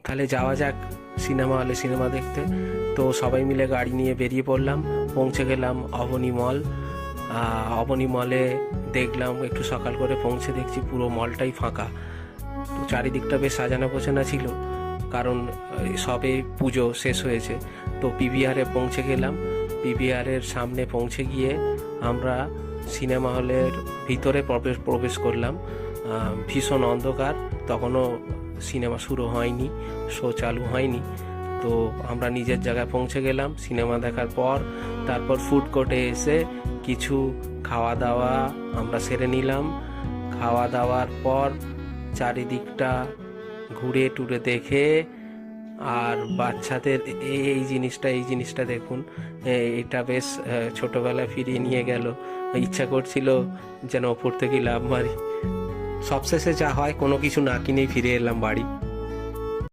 তাহলে যাওয়া যাক সিনেমা হলে সিনেমা দেখতে। তো সবাই মিলে গাড়ি নিয়ে বেরিয়ে পড়লাম, পৌঁছে গেলাম অবনী মল। অবনী মলে দেখলাম, একটু সকাল করে পৌঁছে দেখছি পুরো মলটাই ফাঁকা। তো চারিদিকটা বেশ সাজানো গোছানো ছিল, কারণ সবে পুজো শেষ হয়েছে। তো পিভিআরে পৌঁছে গেলাম। পিভিআরের সামনে পৌঁছে গিয়ে আমরা সিনেমা হলের ভিতরে প্রবেশ করলাম। ভীষণ অন্ধকার, তখনও সিনেমা শুরু হয়নি, শো চালু হয়নি। তো আমরা নিজের জায়গায় পৌঁছে গেলাম সিনেমা দেখার পর। তারপর ফুড কোর্টে এসে কিছু খাওয়া দাওয়া আমরা সেরে নিলাম। খাওয়া দাওয়ার পর চারিদিকটা ঘুরে টুরে দেখে, আর বাচ্চাদের এই জিনিসটা দেখুন, এটা বেশ ছোটবেলায় ফিরিয়ে নিয়ে গেল। ইচ্ছা করছিল যেন ওপর থেকে লাফ মারি। সবশেষে যা হয়, কোনো কিছু না কিনেই ফিরে এলাম বাড়ি।